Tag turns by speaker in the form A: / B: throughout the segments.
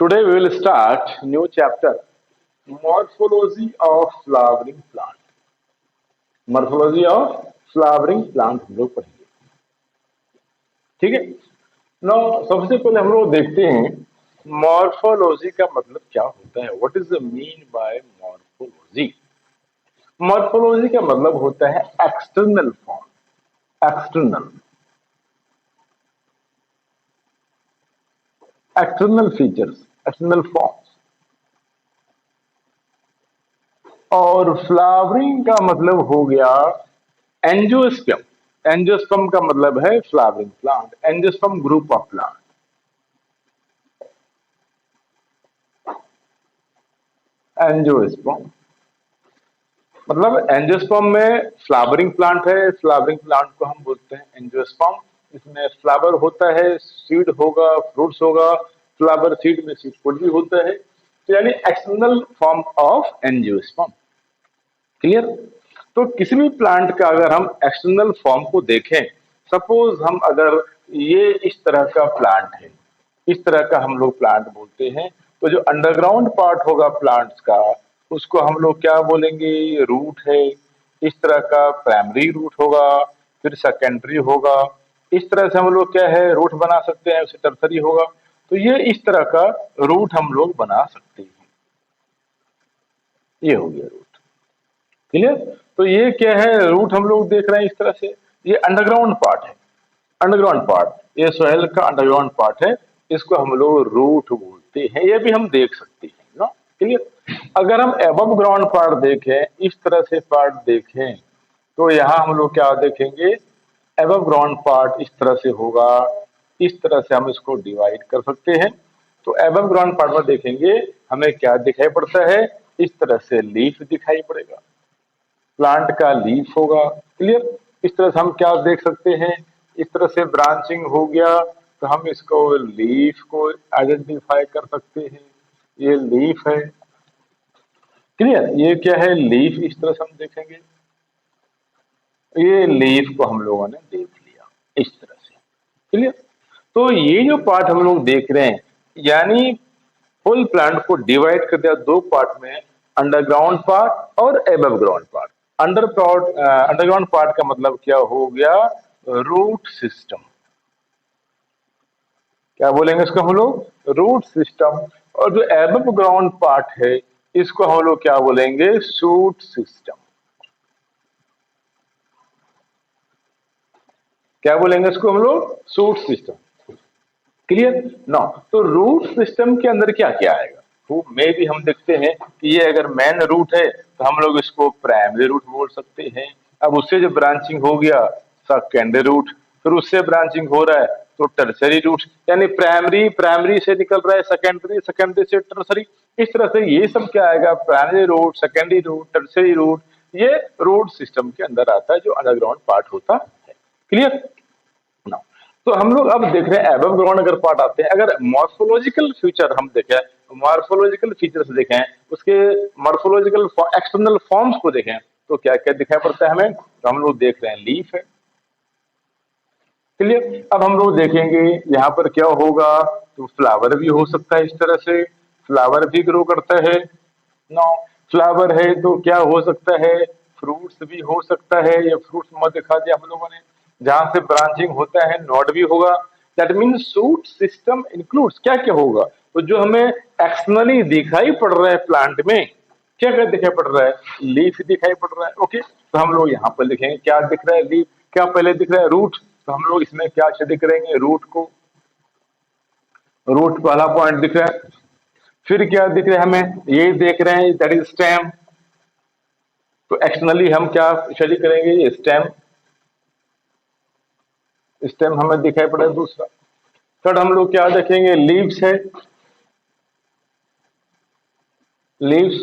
A: Today we will start new chapter, morphology of flowering plant. Morphology of flowering plant हम लोग पढ़ेंगे, ठीक है। नो सबसे पहले हम लोग देखते हैं मॉर्फोलॉजी का मतलब क्या होता है। What is the mean by morphology? Morphology का मतलब होता है external form, external external features, external forms. और फ्लावरिंग का मतलब हो गया एंजियोस्पर्म। एंजियोस्पर्म का मतलब है flowering plant, angiosperm group of plant. Angiosperm मतलब एंजियोस्पर्म में फ्लावरिंग प्लांट है, फ्लावरिंग प्लांट को हम बोलते हैं एंजियोस्पर्म। इसमें फ्लावर होता है, सीड होगा, फ्रूट्स होगा, फ्लावर सीड में सीड फूड भी होता है, तो यानी external form of angiosperm. Clear? तो किसी भी प्लांट का अगर हम एक्सटर्नल फॉर्म को देखें, सपोज हम अगर ये इस तरह का प्लांट है, इस तरह का हम लोग प्लांट बोलते हैं, तो जो अंडरग्राउंड पार्ट होगा प्लांट्स का उसको हम लोग क्या बोलेंगे? रूट है। इस तरह का प्राइमरी रूट होगा, फिर सेकेंडरी होगा। इस तरह से हम लोग क्या है रूट बना सकते हैं, उसे टर्सरी होगा। तो ये इस तरह का रूट हम लोग बना सकते हैं। ये हो गया रूट। क्लियर? तो ये क्या है? रूट हम लोग देख रहे हैं इस तरह से। ये अंडरग्राउंड पार्ट है, अंडरग्राउंड पार्ट, ये सोयल का अंडरग्राउंड पार्ट है, इसको हम लोग रूट बोलते हैं। ये भी हम देख सकते हैं ना। क्लियर? अगर हम एबव ग्राउंड पार्ट देखें, इस तरह से पार्ट देखें, तो यहाँ हम लोग क्या देखेंगे? एबव ग्राउंड पार्ट इस तरह से होगा, इस तरह से हम इसको डिवाइड कर सकते हैं। तो एबव ग्राउंड पार्ट में देखेंगे हमें क्या दिखाई पड़ता है? इस तरह से लीफ दिखाई पड़ेगा, प्लांट का लीफ होगा। क्लियर? इस तरह से हम क्या देख सकते हैं? इस तरह से ब्रांचिंग हो गया तो हम इसको लीफ को आइडेंटिफाई कर सकते हैं, ये लीफ है। क्लियर? ये क्या है? लीफ। इस तरह से हम देखेंगे, ये लीफ को हम लोगों ने देख लिया इस तरह से। क्लियर? तो ये जो पार्ट हम लोग देख रहे हैं, यानी फुल प्लांट को डिवाइड कर दिया दो पार्ट में, अंडरग्राउंड पार्ट और above ground part. Underground part का मतलब क्या हो गया? Root system. क्या बोलेंगे इसको हम लोग? Root system. और जो एबव ग्राउंड पार्ट है इसको हम लोग क्या बोलेंगे? Shoot system. क्या बोलेंगे इसको हम लोग? Shoot system. क्लियर? ना तो रूट सिस्टम के अंदर क्या क्या आएगा वो में भी हम देखते हैं कि ये अगर मेन रूट है तो हम लोग इसको प्राइमरी रूट बोल सकते हैं। अब उससे जो ब्रांचिंग हो गया सेकेंडरी रूट, फिर उससे ब्रांचिंग हो रहा है तो टर्सरी रूट, यानी प्राइमरी प्राइमरी से निकल रहा है सेकेंडरी, सेकेंडरी से टर्सरी। इस तरह से ये सब क्या आएगा? Primary root, secondary root, tertiary root, ये रूट सिस्टम के अंदर आता है जो अंडरग्राउंड पार्ट होता है। क्लियर? ना तो हम लोग अब देख रहे हैं एबव ग्राउंड अगर पार्ट आते हैं, अगर मॉर्फोलॉजिकल फीचर हम देखें, मॉर्फोलॉजिकल फीचर्स देखें, उसके मॉर्फोलॉजिकल एक्सटर्नल फॉर्म्स को देखें, तो क्या क्या दिखाई पड़ता है हमें? तो हम लोग देख रहे हैं लीफ है। क्लियर? अब हम लोग देखेंगे यहाँ पर क्या होगा, तो फ्लावर भी हो सकता है इस तरह से, फ्लावर भी ग्रो करता है। नो फ्लावर है तो क्या हो सकता है? फ्रूट्स भी हो सकता है, या फ्रूट्स मत दिखा दिया हम लोगों ने, जहां से ब्रांचिंग होता है नोड भी होगा। That mean shoot system includes क्या क्या होगा? तो जो हमें एक्सटर्नली दिखाई पड़ रहा है प्लांट में, क्या क्या दिखाई पड़ रहा है? लीफ दिखाई पड़ रहा है। ओके, तो हम लोग यहाँ पर लिखेंगे क्या दिख रहा है? लीफ। क्या पहले दिख रहा है? रूट। तो हम लोग इसमें क्या स्टडी करेंगे? रूट को। रूट पहला पॉइंट दिख रहा है। फिर क्या दिख रहा है हमें? ये देख रहे हैं दैट इज स्टेम। तो एक्सटर्नली हम क्या स्टडी करेंगे? ये स्टेम। स्टेम हमें दिखाई पड़ा है दूसरा। थर्ड हम लोग क्या देखेंगे? लीव्स है। लीव्स,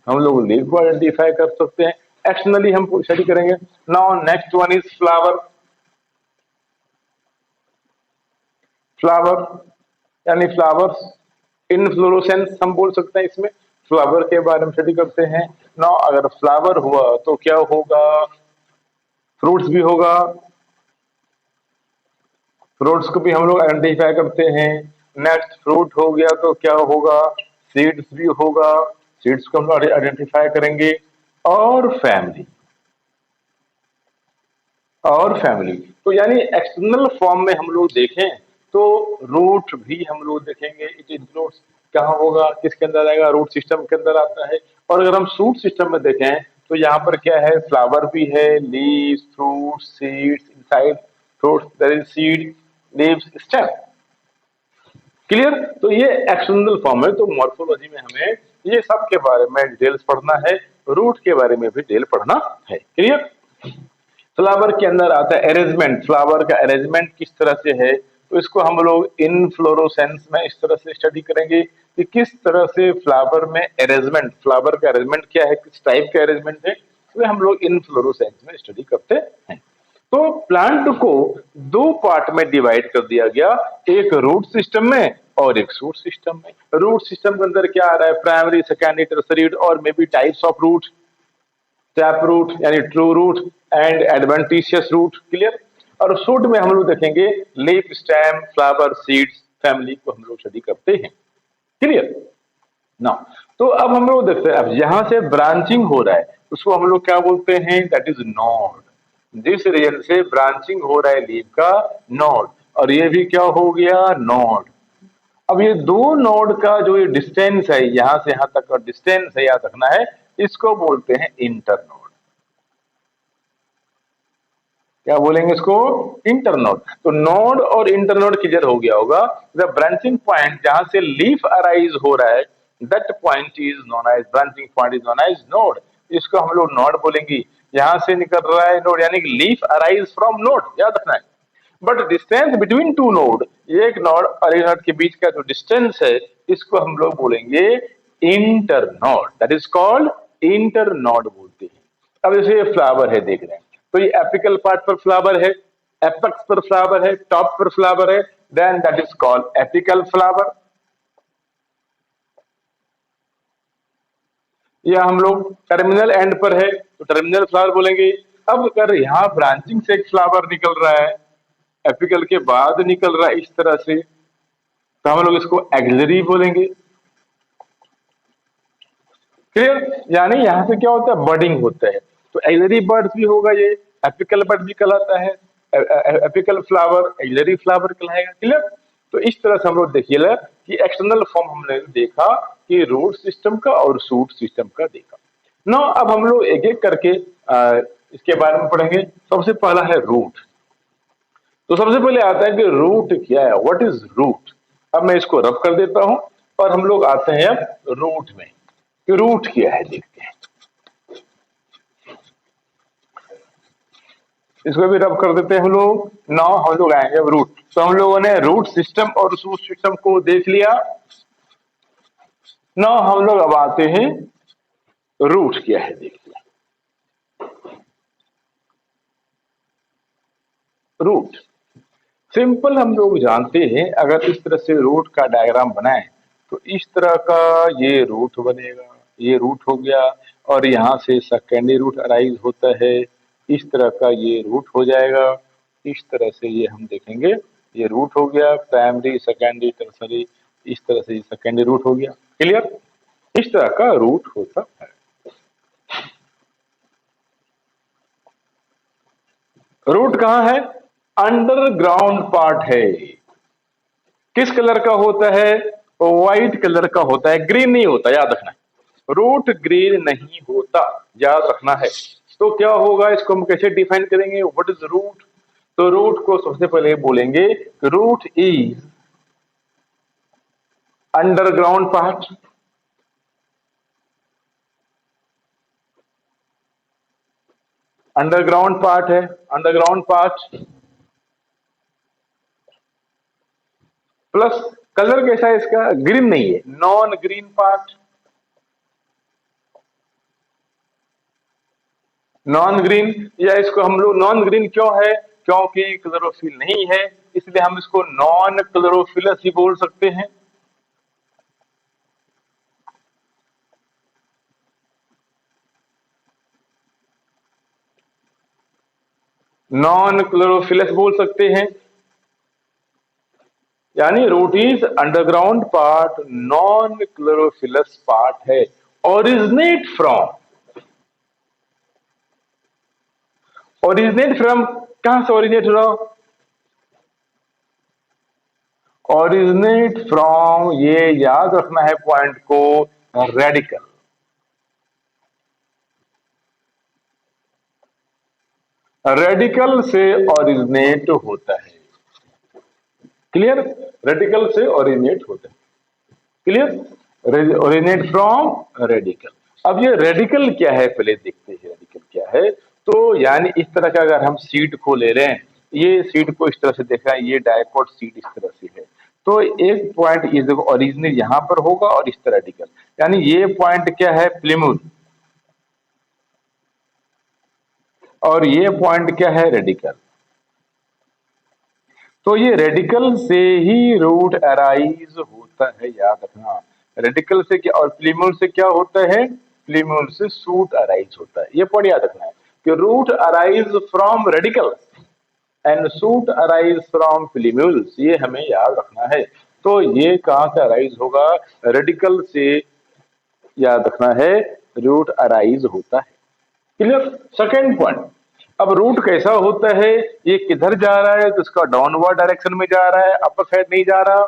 A: हम लोग लीव को आइडेंटिफाई कर सकते हैं, एक्सटर्नली हम स्टडी करेंगे। Now next one is flower. Flower यानी फ्लावर्स, इनफ्लोरोसेंस हम बोल सकते हैं इसमें। फ्लावर के बारे में स्टडी करते हैं। नाउ अगर फ्लावर हुआ तो क्या होगा? फ्रूट्स भी होगा, फ्रूट्स को भी हम लोग आइडेंटिफाई करते हैं। नेक्स्ट फ्रूट हो गया तो क्या होगा, सीड्स भी होगा, सीड्स को हम लोग आइडेंटिफाई करेंगे, और फैमिली, और फैमिली। तो यानी एक्सटर्नल फॉर्म में हम लोग देखें तो रूट भी हम लोग देखेंगे, इट इंक्लूड्स कहाँ होगा, किसके अंदर आएगा, रूट सिस्टम के अंदर आता है। और अगर हम शूट सिस्टम में देखें तो यहाँ पर क्या है, फ्लावर भी है, leaves, fruit, seeds, inside fruit there is seed, leaves, stem. Clear. तो ये एक्सटर्नल फॉर्म है। तो मॉर्फोलॉजी में हमें ये सब के बारे में डिटेल्स पढ़ना है, रूट के बारे में भी डिटेल पढ़ना है। क्लियर। फ्लावर के अंदर आता है अरेंजमेंट, फ्लावर का अरेंजमेंट किस तरह से है, तो इसको हम लोग इनफ्लोरोसेंस में इस तरह से स्टडी करेंगे कि किस तरह से फ्लावर में अरेंजमेंट, फ्लावर का अरेंजमेंट क्या है, किस टाइप का अरेंजमेंट है, तो हम लोग इनफ्लोरोसेंस में स्टडी करते हैं। तो प्लांट को दो पार्ट में डिवाइड कर दिया गया, एक रूट सिस्टम में और एक शूट सिस्टम में। रूट सिस्टम के अंदर क्या आ रहा है, प्राइमरी, सेकेंडरी, टर्सरी और may be types of root, tap root यानी true root and adventitious root. Clear. और शूट में हम लोग देखेंगे leaf, stem, flower, seeds, family को हम लोग स्टडी करते हैं। क्लियर ना। तो अब हम लोग देखते हैं, अब यहां से ब्रांचिंग हो रहा है उसको हम लोग क्या बोलते हैं, दैट इज नोड। जिस रीजन से ब्रांचिंग हो रहा है लीफ का, नोड, और ये भी क्या हो गया, नोड। अब ये दो नोड का जो ये डिस्टेंस है, यहां से यहां तक का डिस्टेंस है, याद रखना है, इसको बोलते हैं इंटर नोड। क्या बोलेंगे इसको, इंटरनोड। तो नोड और इंटरनोड क्लियर हो गया होगा। द ब्रांचिंग पॉइंट जहां से लीफ अराइज हो रहा है, that point is known as, branching point is known as node. इसको हम लोग नोड बोलेंगे। यहां से निकल रहा है नोड, यानी कि लीफ अराइज फ्रॉम नोड, याद रखना है। But distance between two node, एक नोड और एक नोड के बीच का जो डिस्टेंस है, इसको हम लोग बोलेंगे inter node, that is called inter node बोलते हैं। अब जैसे ये फ्लावर है देख रहे हैं, तो ये एपिकल पार्ट पर फ्लावर है, एपेक्स पर फ्लावर है, टॉप पर फ्लावर है, then that is called apical flower. या हम लोग टर्मिनल एंड पर है तो टर्मिनल फ्लावर बोलेंगे। अब अगर यहाँ ब्रांचिंग से एक फ्लावर निकल रहा है, एपिकल के बाद निकल रहा है इस तरह से, तो हम लोग इसको एक्सिलरी बोलेंगे। क्लियर। यानी यहां से क्या होता है, बर्डिंग होता है, तो एक्सिलरी बर्ड भी होगा, ये एपिकल बर्ड भी कहलाता है, एपिकल फ्लावर एक्सिलरी फ्लावर कहलाएगा। क्लियर। तो इस तरह से हम लोग देखिए कि एक्सटर्नल फॉर्म हमने देखा कि रूट सिस्टम का और शूट सिस्टम का देखा। ना अब हम लोग एक एक करके इसके बारे में पढ़ेंगे। सबसे पहला है रूट। तो सबसे पहले आता है कि रूट क्या है, व्हाट इज रूट। अब मैं इसको रब कर देता हूं और हम लोग आते हैं अब रूट में, कि रूट क्या है देखते हैं। इसको भी रब कर देते हैं हम लोग। नाउ हम लोग आएंगे अब रूट। तो हम लोगों ने रूट सिस्टम और शूट सिस्टम को देख लिया। नाउ हम लोग अब आते हैं रूट क्या है देख लिया। रूट सिंपल हम लोग जानते हैं, अगर इस तरह से रूट का डायग्राम बनाएं तो इस तरह का ये रूट बनेगा, ये रूट हो गया, और यहां से सेकेंडरी रूट अराइज होता है, इस तरह का ये रूट हो जाएगा। इस तरह से ये हम देखेंगे, ये रूट हो गया, प्राइमरी, सेकेंडरी, टर्सरी, इस तरह से ये सेकेंडरी रूट हो गया। क्लियर। इस तरह का रूट होता है। रूट कहाँ है, अंडरग्राउंड पार्ट है। किस कलर का होता है, व्हाइट कलर का होता है, ग्रीन नहीं होता, याद रखना है। रूट ग्रीन नहीं होता, याद रखना है। तो क्या होगा, इसको हम कैसे डिफाइन करेंगे, व्हाट इज रूट। तो रूट को सबसे पहले बोलेंगे root is underground part. Underground part है, अंडरग्राउंड पार्ट प्लस कलर कैसा है इसका, ग्रीन नहीं है, non green part. Non green, या इसको हम लोग नॉन ग्रीन क्यों है, क्योंकि क्लोरोफिल नहीं है, इसलिए हम इसको नॉन क्लोरोफिलस ही बोल सकते हैं। नॉन क्लोरोफिलस बोल सकते हैं। यानी root is underground part, non chlorophyllous part है। ओरिजिनेट फ्रॉम, ओरिजिनेट फ्रॉम, कहां से ओरिजिनेट हो रहा? ओरिजिनेट फ्रॉम, ये याद रखना है पॉइंट को, रेडिकल। रेडिकल से ओरिजिनेट होता है। क्लियर? रेडिकल से ओरिजिनेट होता है। क्लियर? Originate from radical. अब ये रेडिकल क्या है पहले देखते हैं, रेडिकल क्या है। तो यानी इस तरह का अगर हम सीट को ले रहे हैं, ये सीट को इस तरह से देखा है, ये डायपोड सीट इस तरह से है, तो एक पॉइंट इस देखो ओरिजिनल यहां पर होगा और इस तरह रेडिकल, यानी ये पॉइंट क्या है, प्लीमूल, और ये पॉइंट क्या है, रेडिकल। तो ये रेडिकल से ही रूट अराइज होता है, याद रखना। रेडिकल से क्या और प्लीमूल से क्या होता है, प्लीमूल से सूट अराइज होता है। ये पॉइंट याद रखना है कि root arise from radicle and shoot arise from plumules, ये हमें याद रखना है। तो ये कहां से अराइज होगा, रेडिकल से, याद रखना है, रूट अराइज होता है। क्लियर? सेकेंड पॉइंट, अब रूट कैसा होता है, ये किधर जा रहा है, तो इसका डाउनवर्ड डायरेक्शन में जा रहा है, अपर साइड नहीं जा रहा,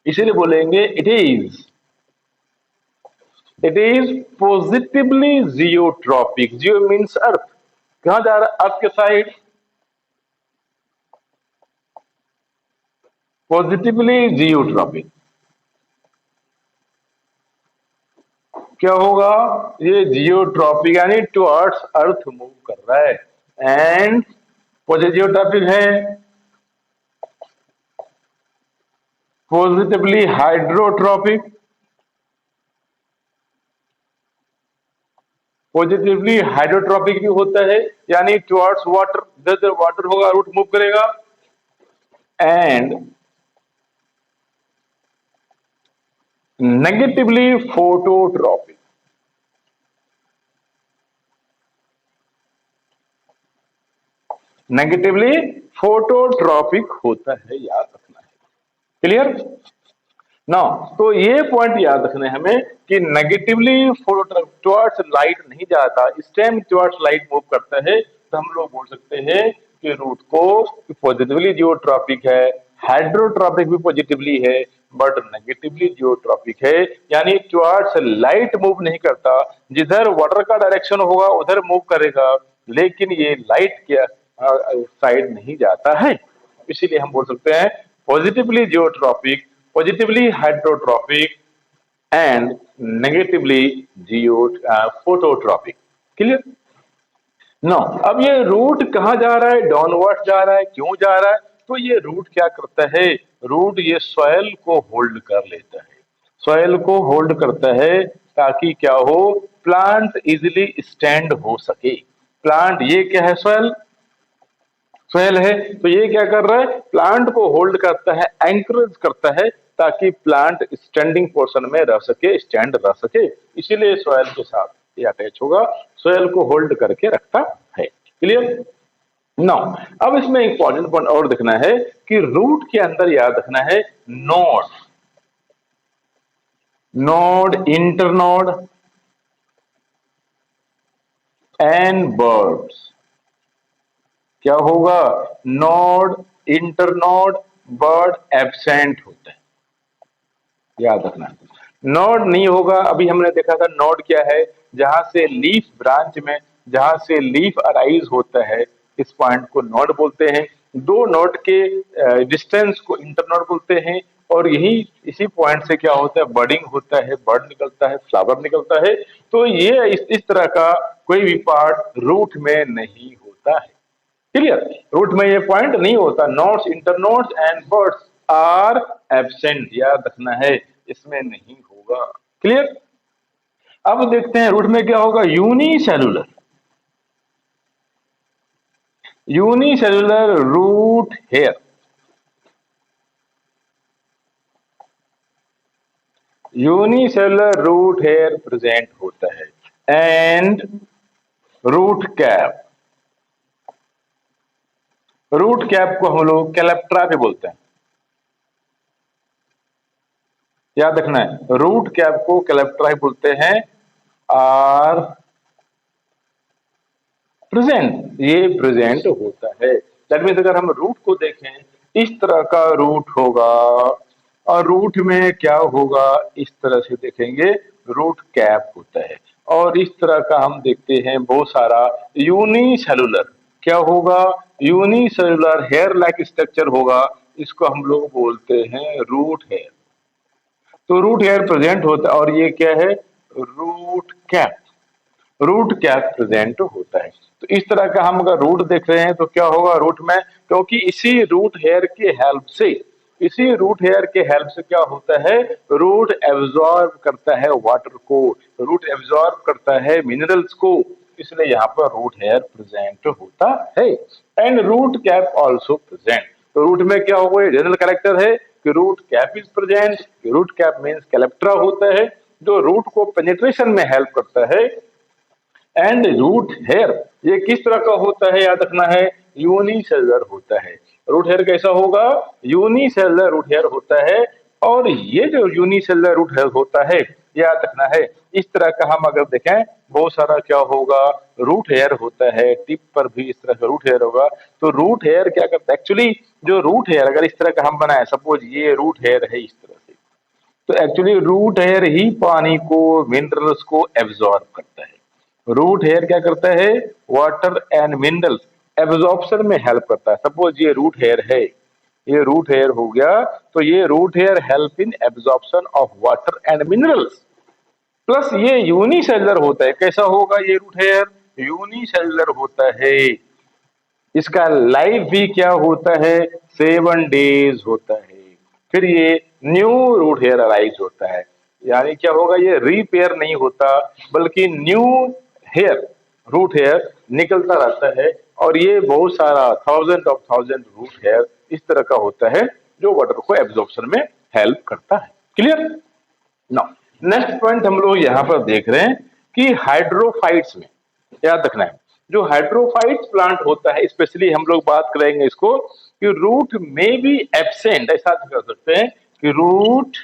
A: इसीलिए बोलेंगे it is positively geotropic. Jio means earth, कहां जा रहा है, अर्थ के साइड, पॉजिटिवली जियोट्रॉपिक। क्या होगा, ये जियोट्रॉपिक यानी टुवर्ड्स अर्थ मूव कर रहा है। एंड जियोट्रॉपिक है, पॉजिटिवली हाइड्रोट्रॉपिक, पॉजिटिवली हाइड्रोट्रॉपिक भी होता है, यानी टुवर्ड्स वाटर, जब वाटर होगा रूट मूव करेगा। And negatively phototropic, negatively phototropic होता है, याद रखना है। क्लियर? ना, तो ये पॉइंट याद रखना है हमें कि नेगेटिवली टुवर्ड्स लाइट नहीं जाता, इस टाइम टुवर्ड्स लाइट मूव करता है, तो हम लोग बोल सकते हैं कि रूट को पॉजिटिवली जियोट्रॉपिक है, हाइड्रोट्रॉपिक भी पॉजिटिवली है, बट नेगेटिवली जियोट्रॉपिक है, यानी टुवर्ड्स लाइट मूव नहीं करता, जिधर वाटर का डायरेक्शन होगा उधर मूव करेगा, लेकिन ये लाइट के साइड नहीं जाता है। इसीलिए हम बोल सकते हैं positively geotropic, positively hydrotropic and negatively geo phototropic. Clear? No, अब ये रूट कहां जा रहा है, डाउनवर्ड जा रहा है, क्यों जा रहा है, तो ये रूट क्या करता है, रूट ये सॉइल को होल्ड कर लेता है, सॉइल को होल्ड करता है, ताकि क्या हो, प्लांट इजिली स्टैंड हो सके। प्लांट, ये क्या है, सॉइल, सोयल है, तो ये क्या कर रहा है, प्लांट को होल्ड करता है, एंकरेज करता है, ताकि प्लांट स्टैंडिंग पोर्शन में रह सके, स्टैंड रह सके, इसीलिए सोयल के साथ ये अटैच होगा, सोयल को होल्ड करके रखता है। क्लियर? नाउ, अब इसमें इंपॉर्टेंट पॉइंट और देखना है कि रूट के अंदर याद रखना है node, node, internode and birds. क्या होगा, नोड, इंटरनोड, बर्ड एब्सेंट होता है, याद रखना। नोड नहीं होगा, अभी हमने देखा था नोड क्या है, जहां से लीफ ब्रांच में, जहां से लीफ अराइज होता है, इस पॉइंट को नोड बोलते हैं। दो नोड के डिस्टेंस को इंटरनोड बोलते हैं, और यही इसी पॉइंट से क्या होता है, बर्डिंग होता है, बर्ड निकलता है, फ्लावर निकलता है। तो ये इस तरह का कोई भी पार्ट रूट में नहीं होता है। क्लियर? रूट में ये पॉइंट नहीं होता, nodes, internodes and buds are absent, याद रखना है, इसमें नहीं होगा। क्लियर? अब देखते हैं रूट में क्या होगा, unicellular, unicellular root hair, unicellular root hair present होता है। And root cap, root cap को हम लोग कैलेप्ट्रा भी बोलते हैं, याद रखना है, रूट कैप को कैलेप्टरा ही बोलते हैं, आर प्रेजेंट, ये प्रेजेंट होता है। दैट मीन्स अगर हम रूट को देखें, इस तरह का रूट होगा, और रूट में क्या होगा, इस तरह से देखेंगे, रूट कैप होता है। और इस तरह का हम देखते हैं बहुत सारा यूनिसेलुलर, क्या होगा, यूनिसेलुलर हेयर लाइक स्ट्रक्चर होगा, इसको हम लोग बोलते हैं रूट हेयर। तो रूट हेयर प्रेजेंट होता है, और ये क्या है, root cap, root cap present होता है। तो इस तरह का हम अगर रूट देख रहे हैं तो क्या होगा रूट में, क्योंकि इसी रूट हेयर के हेल्प से, इसी रूट हेयर के हेल्प से क्या होता है, रूट एब्जॉर्ब करता है वाटर को, रूट एब्जॉर्ब करता है मिनरल्स को, इसलिए यहाँ पर रूट हेयर प्रेजेंट होता है। And root cap also present. तो रूट में क्या होगा, ये जनरल कैरेक्टर है कि root cap is present. Root cap means calyptra होता है, जो रूट को पेनिट्रेशन में हेल्प करता है। एंड रूट हेयर ये किस तरह का होता है, याद रखना है, यूनिसेलुलर होता है। रूट हेयर कैसा होगा, यूनिसेलुलर रूट हेयर होता है। और ये जो यूनिसेलुलर रूट हेयर होता है, याद रखना है, इस तरह का हम अगर देखें, बहुत सारा क्या होगा, रूट हेयर होता है, टिप पर भी इस तरह का रूट हेयर होगा। तो रूट हेयर क्या करता है, एक्चुअली जो रूट हेयर अगर इस तरह का हम बनाए, सपोज ये रूट हेयर है इस तरह से, तो एक्चुअली रूट हेयर ही पानी को, मिनरल्स को एब्जॉर्ब करता है। रूट हेयर क्या करता है, वाटर एंड मिनरल्स एब्जॉर्प्शन में हेल्प करता है। सपोज ये रूट हेयर है, ये रूट हेयर हो गया, तो ये root hair help in absorption of water and minerals. Plus ये यूनिसेलुलर होता है, कैसा होगा ये रूट हेयर, यूनिसेलुलर होता है। इसका लाइफ भी क्या होता है, 7 डेज होता है। फिर ये न्यू रूट हेयर अराइज होता है, यानी क्या होगा, ये रीपेयर नहीं होता, बल्कि न्यू हेयर, रूट हेयर निकलता रहता है। और ये बहुत सारा थाउजेंड रूट हेयर इस तरह का होता है, जो वाटर को एब्जॉर्प्शन में हेल्प करता है। क्लियर। नाउ नेक्स्ट पॉइंट हम लोग यहाँ पर देख रहे हैं कि हाइड्रोफाइट्स में, याद रखना है, जो हाइड्रोफाइट्स प्लांट होता है, स्पेशली हम लोग बात करेंगे इसको कि रूट में भी एब्सेंट, ऐसा कर सकते हैं कि रूट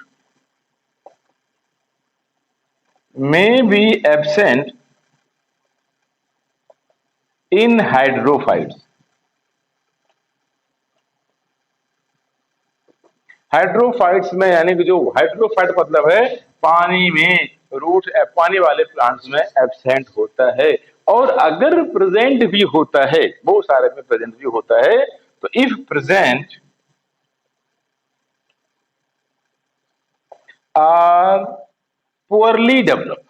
A: में be absent in hydrophytes. Hydrophytes में, यानी कि जो हाइड्रोफाइट मतलब है पानी में, रूट पानी वाले प्लांट्स में एब्सेंट होता है। और अगर प्रेजेंट भी होता है, बहुत सारे में प्रेजेंट भी होता है, तो if present are poorly developed,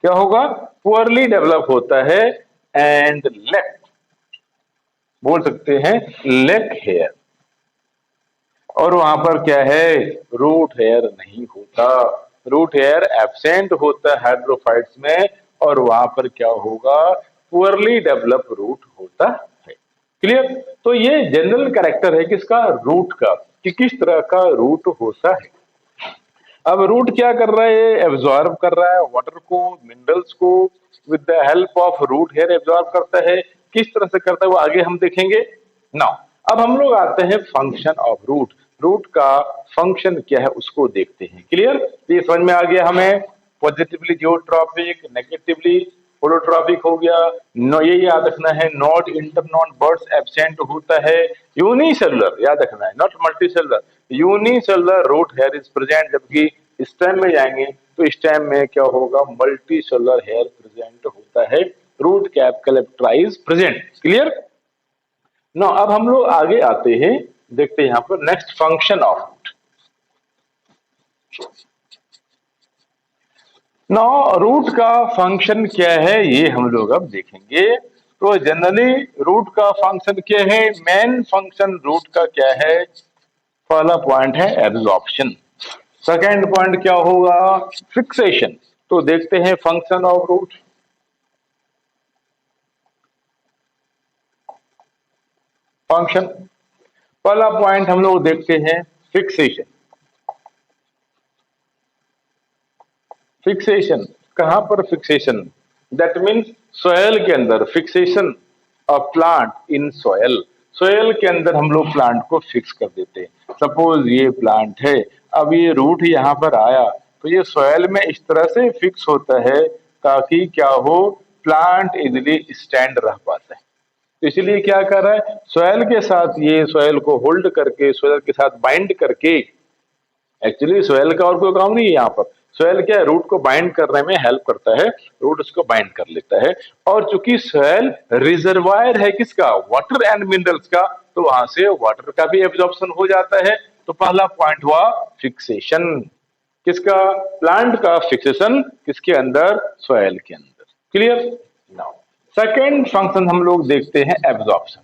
A: क्या होगा, पुअरली डेवलप होता है, एंड लेक, बोल सकते हैं लेक हेयर। और वहां पर क्या है, रूट हेयर नहीं होता, रूट हेयर एब्सेंट होता है हाइड्रोफाइट्स में। और वहां पर क्या होगा, पुअरली डेवलप रूट होता है। क्लियर। तो ये जनरल कैरेक्टर है किसका, रूट का, कि किस तरह का रूट होता है। अब रूट क्या कर रहा है, एब्जॉर्ब कर रहा है वाटर को, मिनरल्स को, with the help of root hair absorb करता है। किस तरह से करता है वो आगे हम देखेंगे। नाउ अब हम लोग आते हैं फंक्शन ऑफ रूट, रूट का फंक्शन क्या है उसको देखते हैं। क्लियर, ये समझ में आ गया हमें, पॉजिटिवली जियोट्रॉपिक, नेगेटिवली होलोट्रॉपिक हो गया। नो, ये याद रखना है, नॉट इंटरनॉन बर्ड्स एब्सेंट होता है, यूनिसेलुलर याद रखना है, not multicellular, unicellular root hair is present. जबकि स्टेम में जाएंगे तो स्टेम में क्या होगा, मल्टी सेलुलर हेयर प्रेजेंट होता है, root cap calyptra is present. Clear. No अब हम लोग आगे आते हैं, देखते हैं यहाँ पर next function of root. No root का फंक्शन क्या है ये हम लोग अब देखेंगे। तो जनरली रूट का फंक्शन क्या है, मेन फंक्शन रूट का क्या है, पहला पॉइंट है एब्जॉर्प्शन, सेकेंड पॉइंट क्या होगा, फिक्सेशन। तो देखते हैं फंक्शन ऑफ रूट। फंक्शन, पहला पॉइंट हम लोग देखते हैं फिक्सेशन। फिक्सेशन कहां पर फिक्सेशन, दैट मीन्स सॉयल के अंदर fixation, a plant in soil. Soil के अंदर हम लोग प्लांट को फिक्स कर देते हैं। सपोज ये प्लांट है, अब ये रूट यहाँ पर आया तो ये सोयल में इस तरह से फिक्स होता है ताकि क्या हो, प्लांट इजिली स्टैंड रह पाता है। तो इसीलिए क्या कर रहा है, सोयल के साथ ये सोयल को होल्ड करके, सोयल के साथ बाइंड करके, एक्चुअली सोयल का और कोई काम नहीं है यहाँ पर। सोयल क्या है, रूट को बाइंड करने में हेल्प करता है, रूट उसको बाइंड कर लेता है। और चूंकि सोयल रिजर्वायर है किसका, वाटर एंड मिनरल्स का, तो वहां से वाटर का भी एब्जॉर्प्शन हो जाता है। तो पहला पॉइंट हुआ फिक्सेशन, किसका, प्लांट का फिक्सेशन किसके अंदर, सोयल के अंदर। क्लियर। नाउ सेकेंड फंक्शन हम लोग देखते हैं absorption.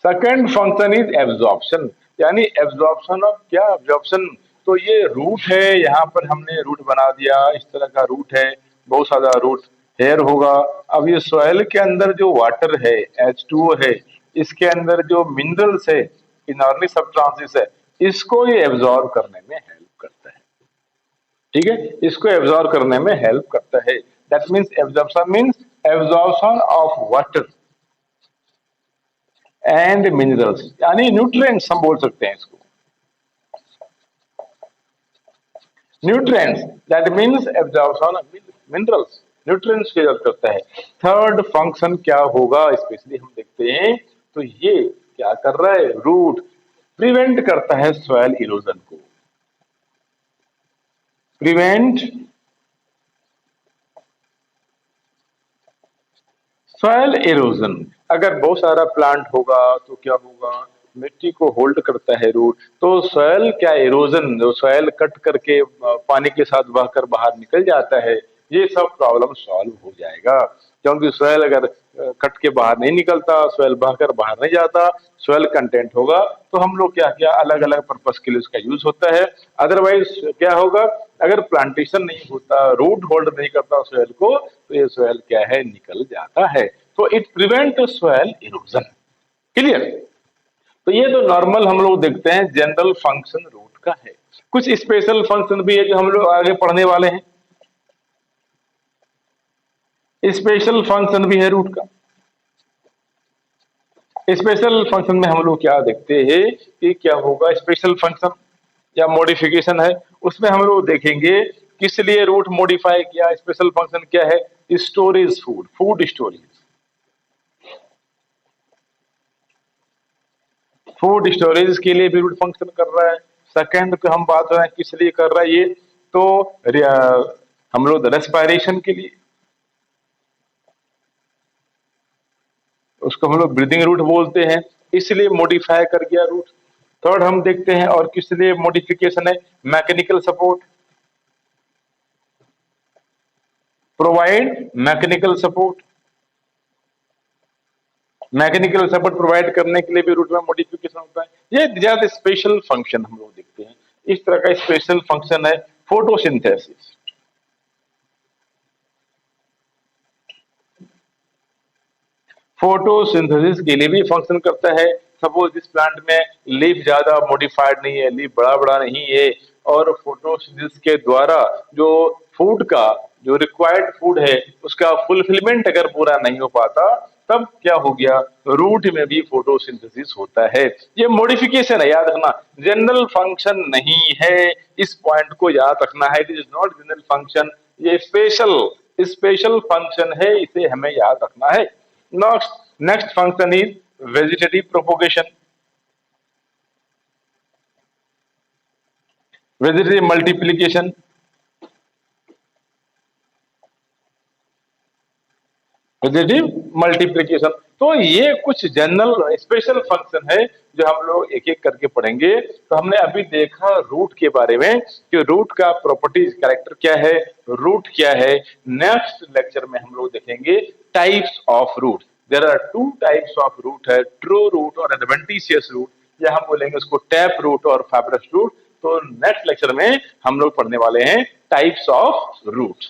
A: Second function is absorption, यानी एब्जॉर्प्शन ऑफ क्या, एब्जॉर्प्शन। तो ये रूट है, यहाँ पर हमने रूट बना दिया, इस तरह का रूट है, बहुत सारा रूट हेयर होगा। अब ये सॉइल के अंदर जो वाटर है, H2O है, इसके अंदर जो मिनरल्स है, इनऑर्गेनिक सब्सटेंसेस है, इसको ये एब्जॉर्ब करने में हेल्प करता है। ठीक है, इसको एब्जॉर्ब करने में हेल्प करता है। That means absorption means absorption of water and minerals, यानी न्यूट्रिएंट्स हम बोल सकते हैं इसको, nutrients. That means absorption of minerals, nutrients की जरूरत करता है। थर्ड फंक्शन क्या होगा, स्पेशली हम देखते हैं, तो ये क्या कर रहा है, रूट प्रिवेंट करता है सॉइल इरोजन को, प्रिवेंट सॉइल इरोजन। अगर बहुत सारा प्लांट होगा तो क्या होगा, मिट्टी को होल्ड करता है रूट, तो सॉइल क्या इरोजन, जो सॉइल कट करके पानी के साथ बहकर बाहर निकल जाता है, ये सब प्रॉब्लम सॉल्व हो जाएगा। क्योंकि सॉइल अगर कट के बाहर नहीं निकलता, सॉइल बहकर बाहर नहीं जाता, सॉइल कंटेंट होगा, तो हम लोग क्या क्या अलग अलग पर्पस के लिए उसका यूज होता है। अदरवाइज क्या होगा, अगर प्लांटेशन नहीं होता, रूट होल्ड नहीं करता सॉइल को, तो ये सॉइल क्या है, निकल जाता है। तो it prevent soil erosion. Clear. तो ये तो नॉर्मल हम लोग देखते हैं, जनरल फंक्शन रूट का है। कुछ स्पेशल फंक्शन भी है जो हम लोग आगे पढ़ने वाले हैं, स्पेशल फंक्शन भी है रूट का। स्पेशल फंक्शन में हम लोग क्या देखते हैं कि क्या होगा, स्पेशल फंक्शन या मॉडिफिकेशन है, उसमें हम लोग देखेंगे किस लिए रूट मॉडिफाई किया। स्पेशल फंक्शन क्या है, storage food, food storage, food storage के लिए भी रूट फंक्शन कर रहा है। सेकंड पे हम बात कर रहे हैं किस लिए कर रहा है ये, तो हम लोग रेस्पिरेशन के लिए, उसको हम लोग ब्रीदिंग रूट बोलते हैं, इसलिए मॉडिफाई कर गया रूट। थर्ड हम देखते हैं और किस लिए मॉडिफिकेशन है, mechanical support, provide mechanical support, mechanical support provide करने के लिए भी रूट में मॉडिफिकेशन होता है। ये ज्यादा स्पेशल फंक्शन हम लोग देखते हैं। इस तरह का स्पेशल फंक्शन है फोटोसिंथेसिस। फोटोसिंथेसिस के लिए भी फंक्शन करता है। सपोज इस प्लांट में लीफ ज्यादा मॉडिफाइड नहीं है, लीफ बड़ा बड़ा नहीं है, और फोटोसिंथेसिस के द्वारा जो फूड का, जो रिक्वायर्ड फूड है, उसका फुलफिलमेंट अगर पूरा नहीं हो पाता, तब क्या हो गया, रूट में भी फोटोसिंथेसिस होता है। ये मॉडिफिकेशन है, याद रखना, जनरल फंक्शन नहीं है। इस पॉइंट को याद रखना है, it is not general function, ये स्पेशल स्पेशल फंक्शन है, इसे हमें याद रखना है। Next function is vegetative propagation, vegetative multiplication, vegetative multiplication. तो ये कुछ जनरल स्पेशल फंक्शन है जो हम लोग एक एक करके पढ़ेंगे। तो हमने अभी देखा रूट के बारे में कि रूट का प्रॉपर्टीज, कैरेक्टर क्या है, रूट क्या है। नेक्स्ट लेक्चर में हम लोग देखेंगे types of root. There are two types of root है, ट्रू रूट और एडवेंटिशियस रूट, या हम बोलेंगे उसको टैप रूट और फाइब्रस रूट। तो नेक्स्ट लेक्चर में हम लोग पढ़ने वाले हैं टाइप्स ऑफ रूट।